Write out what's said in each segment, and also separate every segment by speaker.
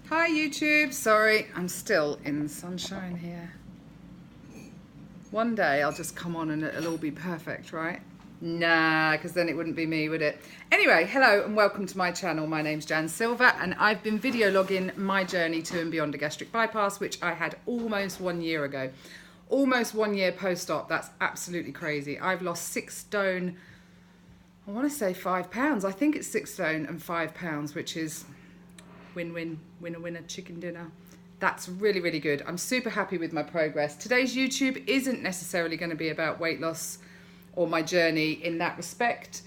Speaker 1: Hi YouTube, sorry, I'm still in the sunshine here. One day I'll just come on and it'll all be perfect, right? Nah, because then it wouldn't be me, would it? Anyway, hello and welcome to my channel. My name's Jan Silver and I've been video logging my journey to and beyond a gastric bypass, which I had almost 1 year ago. Almost 1 year post-op, that's absolutely crazy. I've lost 6 stone, I want to say 5 pounds. I think it's 6 stone and 5 pounds, which is win-win, winner-winner, chicken dinner. That's really, really good. I'm super happy with my progress. Today's YouTube isn't necessarily going to be about weight loss or my journey in that respect.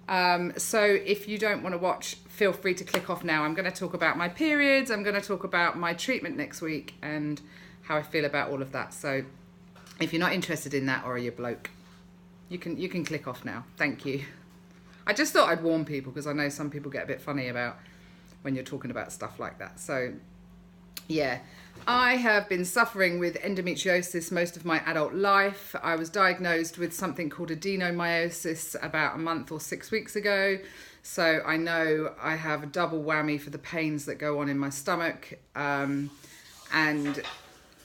Speaker 1: So if you don't want to watch, feel free to click off now. I'm going to talk about my periods. I'm going to talk about my treatment next week and how I feel about all of that. So if you're not interested in that or you're a bloke, you can click off now. Thank you. I just thought I'd warn people because I know some people get a bit funny about when you're talking about stuff like that. So yeah, I have been suffering with endometriosis most of my adult life. I was diagnosed with something called adenomyosis about a month or 6 weeks ago. So I know I have a double whammy for the pains that go on in my stomach. And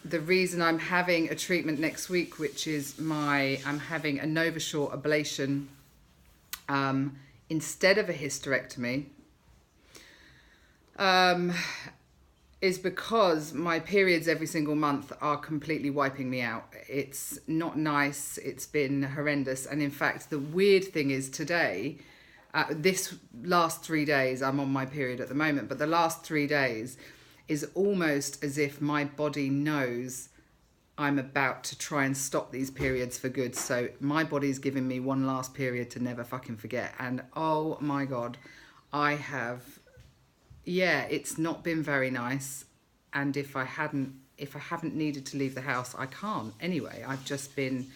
Speaker 1: the reason I'm having a treatment next week, which is I'm having a NovaSure ablation instead of a hysterectomy, is because my periods every single month are completely wiping me out. It's not nice. It's been horrendous. And in fact, the weird thing is today, this last 3 days, I'm on my period at the moment, but the last 3 days is almost as if my body knows I'm about to try and stop these periods for good. So my body's giving me one last period to never fucking forget. And oh my God, it's not been very nice. And if I haven't needed to leave the house, I can't anyway. I've just been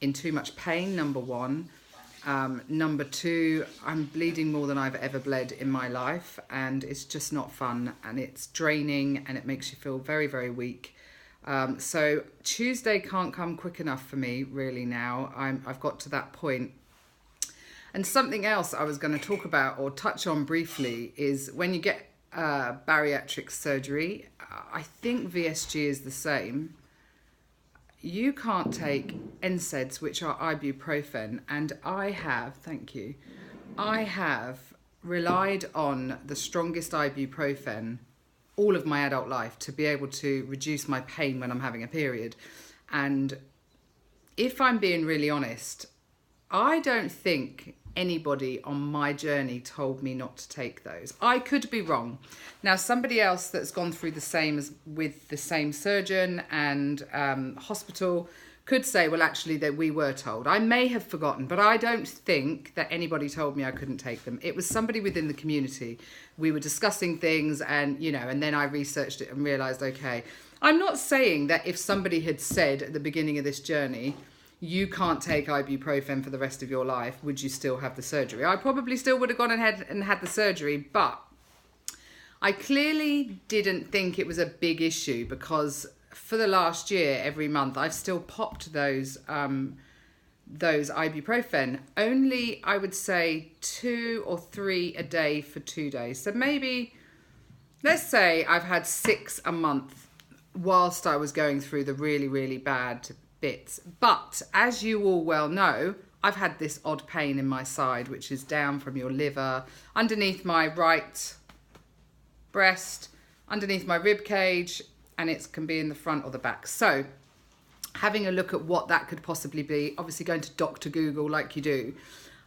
Speaker 1: in too much pain, number one. Number two, I'm bleeding more than I've ever bled in my life, and it's just not fun, and it's draining, and it makes you feel very, very weak. So Tuesday can't come quick enough for me really now. I've got to that point. And something else I was going to talk about or touch on briefly is when you get bariatric surgery, I think VSG is the same. You can't take NSAIDs, which are ibuprofen, and I have relied on the strongest ibuprofen all of my adult life to be able to reduce my pain when I'm having a period. And if I'm being really honest, I don't think anybody on my journey told me not to take those. I could be wrong. Now, somebody else that's gone through the same as with the same surgeon and hospital could say, well, actually, that we were told. I may have forgotten, but I don't think that anybody told me I couldn't take them. It was somebody within the community. We were discussing things and, and then I researched it and realized, okay, I'm not saying that if somebody had said at the beginning of this journey, you can't take ibuprofen for the rest of your life, would you still have the surgery? I probably still would have gone ahead and had the surgery, but I clearly didn't think it was a big issue because for the last year, every month, I've still popped those ibuprofen. Only, I would say, 2 or 3 a day for 2 days. So maybe, let's say I've had 6 a month whilst I was going through the really, really bad bits. But as you all well know, I've had this odd pain in my side, which is down from your liver, underneath my right breast, underneath my rib cage, and it can be in the front or the back. So having a look at what that could possibly be, obviously going to Dr. Google like you do,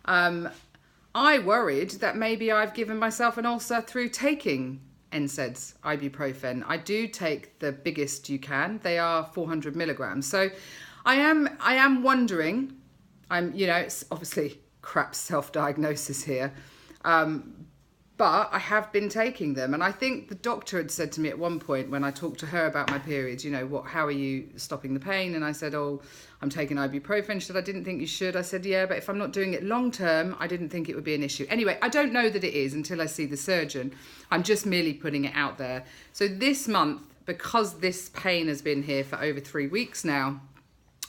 Speaker 1: I worried that maybe I've given myself an ulcer through taking NSAIDs, ibuprofen. I do take the biggest you can. They are 400 milligrams. So I am wondering, it's obviously crap self-diagnosis here, but I have been taking them. And I think the doctor had said to me at one point when I talked to her about my periods, how are you stopping the pain? And I said, oh, I'm taking ibuprofen. She said, I didn't think you should. I said, yeah, but if I'm not doing it long term, I didn't think it would be an issue. Anyway, I don't know that it is until I see the surgeon. I'm just merely putting it out there. So this month, because this pain has been here for over 3 weeks now,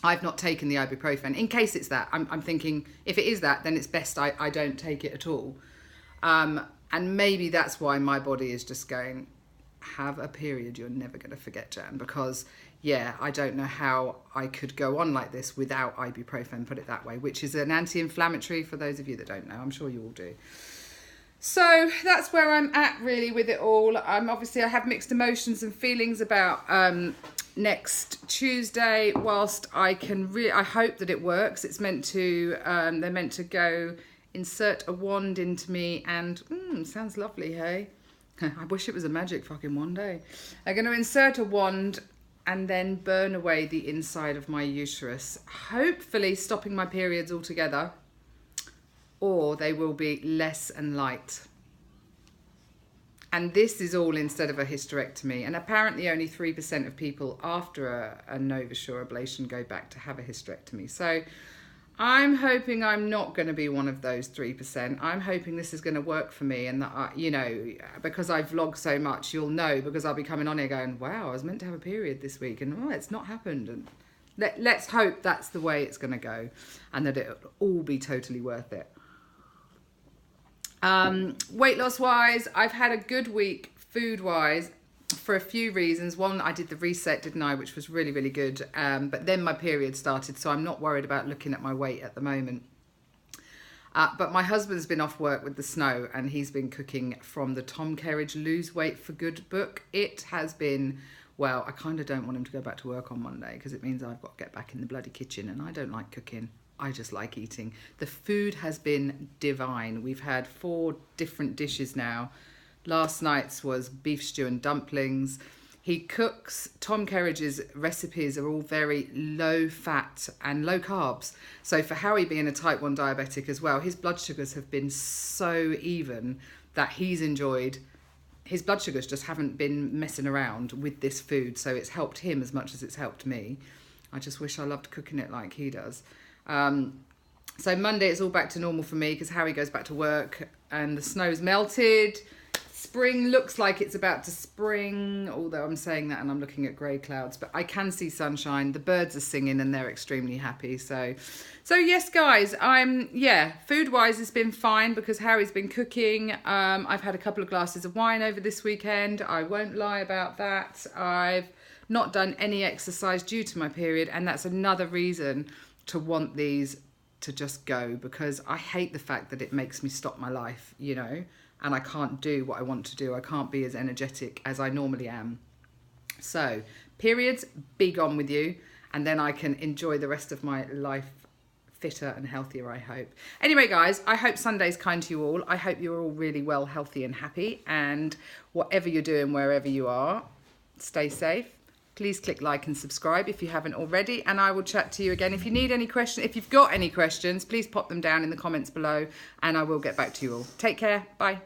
Speaker 1: I've not taken the ibuprofen in case it's that. I'm thinking if it is that, then it's best I don't take it at all. And maybe that's why my body is just going, have a period you're never going to forget, Jan, because yeah, I don't know how I could go on like this without ibuprofen, put it that way, which is an anti-inflammatory for those of you that don't know. I'm sure you all do. So that's where I'm at really with it all. Obviously I have mixed emotions and feelings about next Tuesday. Whilst I hope that it works. It's meant to, they're meant to go insert a wand into me and, sounds lovely, hey? I wish it was a magic fucking wand, eh? They're going to insert a wand and then burn away the inside of my uterus, hopefully stopping my periods altogether, or they will be less and light. And this is all instead of a hysterectomy. And apparently only 3% of people after a Novasure ablation go back to have a hysterectomy. So I'm hoping I'm not going to be one of those 3%. I'm hoping this is going to work for me, and that, you know, because I vlog so much, you'll know, because I'll be coming on here going, wow, I was meant to have a period this week, and it's not happened. And let's hope that's the way it's going to go, and that it'll all be totally worth it. Weight loss wise, I've had a good week food wise for a few reasons. One, I did the reset, didn't I, which was really, really good. But then my period started, so I'm not worried about looking at my weight at the moment. But my husband's been off work with the snow, and he's been cooking from the Tom Kerridge Lose Weight for Good book. It has been, well, I kind of don't want him to go back to work on Monday, because it means I've got to get back in the bloody kitchen, and I don't like cooking. I just like eating. The food has been divine. We've had 4 different dishes now. Last night's was beef stew and dumplings. He cooks, Tom Kerridge's recipes are all very low fat and low carbs. So for Harry being a type 1 diabetic as well, his blood sugars have been so even that he's enjoyed. His blood sugars just haven't been messing around with this food. So it's helped him as much as it's helped me. I just wish I loved cooking it like he does. So Monday it's all back to normal for me because Harry goes back to work and the snow's melted. Spring looks like it's about to spring, although I'm saying that and I'm looking at grey clouds, but I can see sunshine. The birds are singing and they're extremely happy. So yes, guys, food wise it's been fine because Harry's been cooking. I've had a couple of glasses of wine over this weekend. I won't lie about that. I've not done any exercise due to my period, and that's another reason to want these to just go, because I hate the fact that it makes me stop my life, you know, and I can't do what I want to do. I can't be as energetic as I normally am. So periods, be gone with you, and then I can enjoy the rest of my life fitter and healthier, I hope. Anyway, guys, I hope Sunday's kind to you all. I hope you're all really well, healthy and happy, and whatever you're doing, wherever you are, stay safe. Please click like and subscribe if you haven't already, and I will chat to you again. If you need any questions, if you've got any questions, please pop them down in the comments below and I will get back to you all. Take care. Bye.